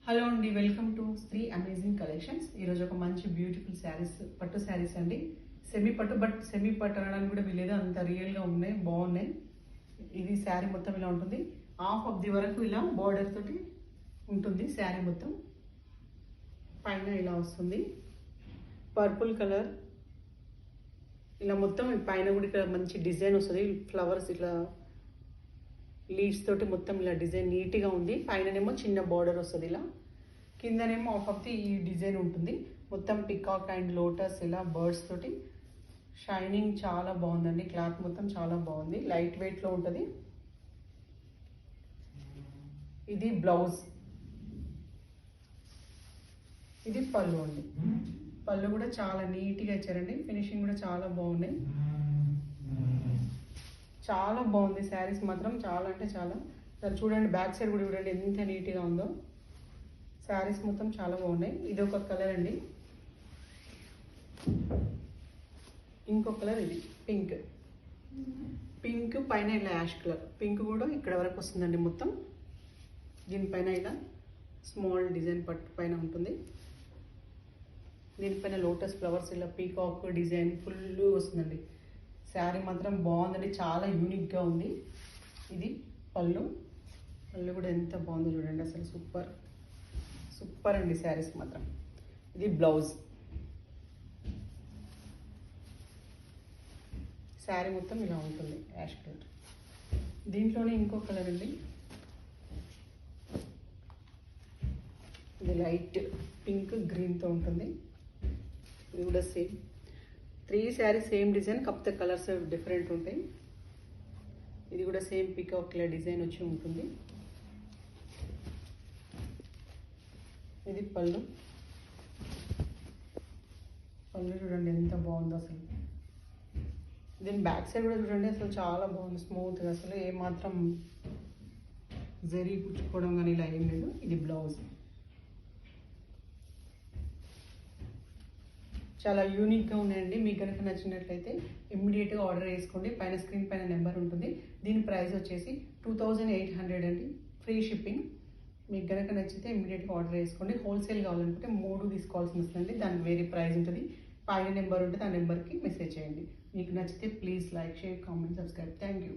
Hello అండి, welcome to Shri amazing collections. ఈరోజు ఒక మంచి బ్యూటిఫుల్ శారీస్, పట్టు శారీస్ అండి. సెమీ పట్టు, బట్ సెమీ పట్టు అనడానికి కూడా వీలేదు, అంత రియల్గా ఉన్నాయి, బాగున్నాయి. ఇది శారీ మొత్తం ఇలా ఉంటుంది. హాఫ్ ఆఫ్ ది వరకు ఇలా బార్డర్ తోటి ఉంటుంది శారీ మొత్తం. పైన ఇలా వస్తుంది పర్పుల్ కలర్. ఇలా మొత్తం పైన కూడా ఇక్కడ మంచి డిజైన్ వస్తుంది, ఫ్లవర్స్ ఇట్లా లీవ్స్ తోటి మొత్తం ఇలా డిజైన్ నీట్గా ఉంది. పైననేమో చిన్న బార్డర్ వస్తుంది, ఇలా కిందనేమో ఆఫ్ ఆఫ్ ది ఈ డిజైన్ ఉంటుంది. మొత్తం పికాక్ అండ్ లోటస్ ఇలా బర్డ్స్ తోటి షైనింగ్ చాలా బాగుందండి. క్లాత్ మొత్తం చాలా బాగుంది, లైట్ వెయిట్లో ఉంటుంది. ఇది బ్లౌజ్, ఇది పళ్ళు అండి. పళ్ళు కూడా చాలా నీట్గా ఇచ్చారండి, ఫినిషింగ్ కూడా చాలా బాగున్నాయి. చాలా బాగుంది శారీస్ మాత్రం, చాలా అంటే చాలా. చూడండి బ్యాక్ సైడ్ కూడా చూడండి ఎంత నీట్గా ఉందో. శారీస్ మొత్తం చాలా బాగున్నాయి. ఇది ఒక కలర్ అండి, ఇంకొక కలర్ ఇది పింక్. పింక్ పైన ఇలా యాష్ కలర్, పింక్ కూడా ఇక్కడ వరకు వస్తుందండి మొత్తం. దీనిపైన ఇలా స్మాల్ డిజైన్ పట్టు పైన ఉంటుంది. దీనిపైన లోటస్ ఫ్లవర్స్ ఇలా పీకాక్ డిజైన్ ఫుల్ వస్తుందండి. శారీ మాత్రం బాగుందండి, చాలా యూనిక్గా ఉంది. ఇది పళ్ళు, పళ్ళు కూడా ఎంత బాగుందో చూడండి, అసలు సూపర్ సూపర్ అండి శారీస్ మాత్రం. ఇది బ్లౌజ్, శారీ మొత్తం ఇలా ఉంటుంది యాష్ కలర్. దీంట్లోనే ఇంకో కలర్ అండి, ఇది లైట్ పింక్ గ్రీన్తో ఉంటుంది. ఇది కూడా సేమ్ 3 శారీ సేమ్ డిజైన్, కాకపోతే కలర్స్ డిఫరెంట్ ఉంటాయి. ఇది కూడా సేమ్ పీకాక్ ఇలా డిజైన్ వచ్చి ఉంటుంది. ఇది పళ్ళు, పళ్ళు చూడండి ఎంత బాగుందో అసలు. దీని బ్యాక్ సైడ్ కూడా చూడండి, అసలు చాలా బాగుంది, స్మూత్గా, అసలు ఏమాత్రం జరీ కుచ్చుకోవడం కానీ ఇలా ఏం లేదు. ఇది బ్లౌజ్, చాలా యూనిక్గా ఉన్నాయండి. మీకు కనుక నచ్చినట్లయితే ఇమ్మీడియట్గా ఆర్డర్ చేసుకోండి. పైన స్క్రీన్ పైన నెంబర్ ఉంటుంది. దీని ప్రైస్ వచ్చేసి 2800 అండి, ఫ్రీ షిప్పింగ్. మీకు కనుక నచ్చితే ఇమ్మీడియట్గా ఆర్డర్ చేసుకోండి. హోల్సేల్ కావాలనుకుంటే 3 తీసుకోవాల్సి వస్తుంది, దానికి వేరే ప్రైస్ ఉంటుంది. పైన నెంబర్ ఉంటుంది, ఆ నెంబర్కి మెసేజ్ చేయండి. మీకు నచ్చితే please like, share, comment, subscribe. Thank you.